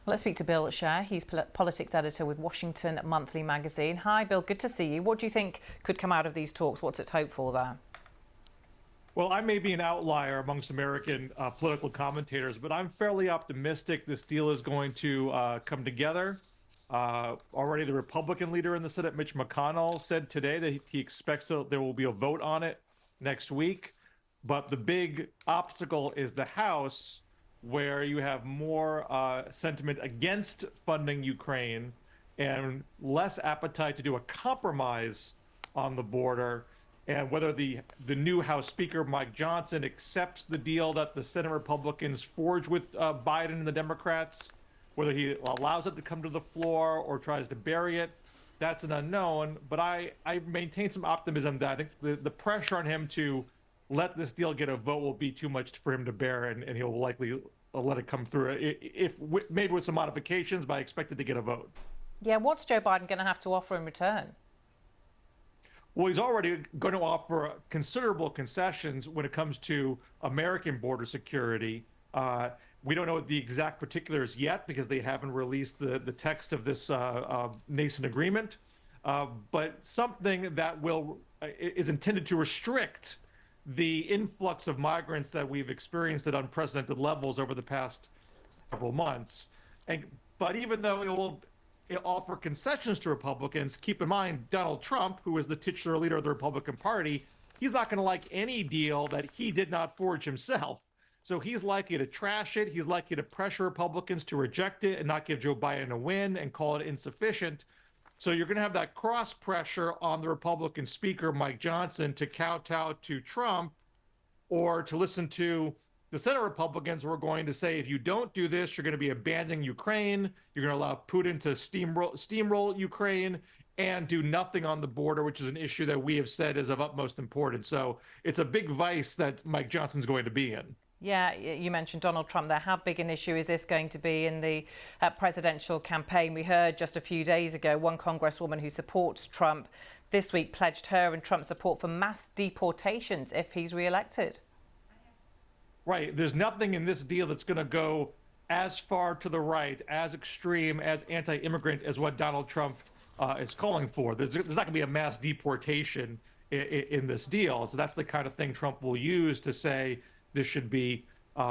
Let's speak to Bill Scher. He's politics editor with Washington Monthly magazine. Hi, Bill. Good to see you. What do you think could come out of these talks? What's it to hope for there? Well, I may be an outlier amongst American political commentators, but I'm fairly optimistic this deal is going to come together. Already the Republican leader in the Senate, Mitch McConnell, said today that he expects there will be a vote on it next week. But the big obstacle is the House, where you have more sentiment against funding Ukraine and less appetite to do a compromise on the border. And whether the new House Speaker, Mike Johnson, accepts the deal that the Senate Republicans forged with Biden and the Democrats, whether he allows it to come to the floor or tries to bury it, that's an unknown. But I maintain some optimism that I think the pressure on him to let this deal get a vote will be too much for him to bear, and he'll likely let it come through, if maybe with some modifications, but I expect it to get a vote. Yeah, what's Joe Biden going to have to offer in return? Well, he's already going to offer considerable concessions when it comes to American border security. We don't know the exact particulars yet because they haven't released the text of this nascent agreement, but something that is intended to restrict the influx of migrants that we've experienced at unprecedented levels over the past several months. But even though it'll offer concessions to Republicans, keep in mind Donald Trump, who is the titular leader of the Republican Party, he's not going to like any deal that he did not forge himself. So he's likely to trash it. He's likely to pressure Republicans to reject it and not give Joe Biden a win and call it insufficient. So you're going to have that cross pressure on the Republican Speaker, Mike Johnson, to kowtow to Trump, or to listen to the Senate Republicans who are going to say, if you don't do this, you're going to be abandoning Ukraine. You're going to allow Putin to steamroll Ukraine and do nothing on the border, which is an issue that we have said is of utmost importance. So it's a big vice that Mike Johnson's going to be in. Yeah, you mentioned Donald Trump there. How big an issue is this going to be in the presidential campaign? We heard just a few days ago one congresswoman who supports Trump this week pledged her and Trump's support for mass deportations if he's re-elected. Right. There's nothing in this deal that's going to go as far to the right, as extreme, as anti-immigrant as what Donald Trump is calling for. There's not going to be a mass deportation in this deal. So that's the kind of thing Trump will use to say this should be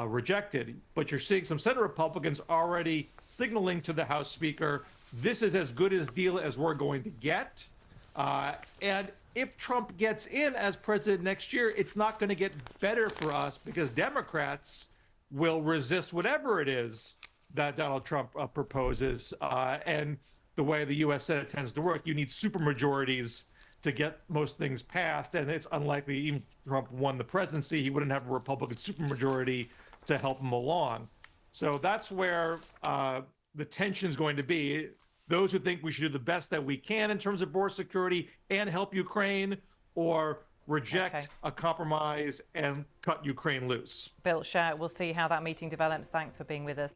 rejected. But you're seeing some Senate Republicans already signaling to the House Speaker, this is as good a deal as we're going to get. And if Trump gets in as president next year, it's not going to get better for us because Democrats will resist whatever it is that Donald Trump proposes. And the way the U.S. Senate tends to work, you need supermajorities to get most things passed. And it's unlikely, even if Trump won the presidency, he wouldn't have a Republican supermajority to help him along. So that's where the tension is going to be. Those who think we should do the best that we can in terms of border security and help Ukraine, or reject a compromise and cut Ukraine loose. Bill Scher, we'll see how that meeting develops. Thanks for being with us.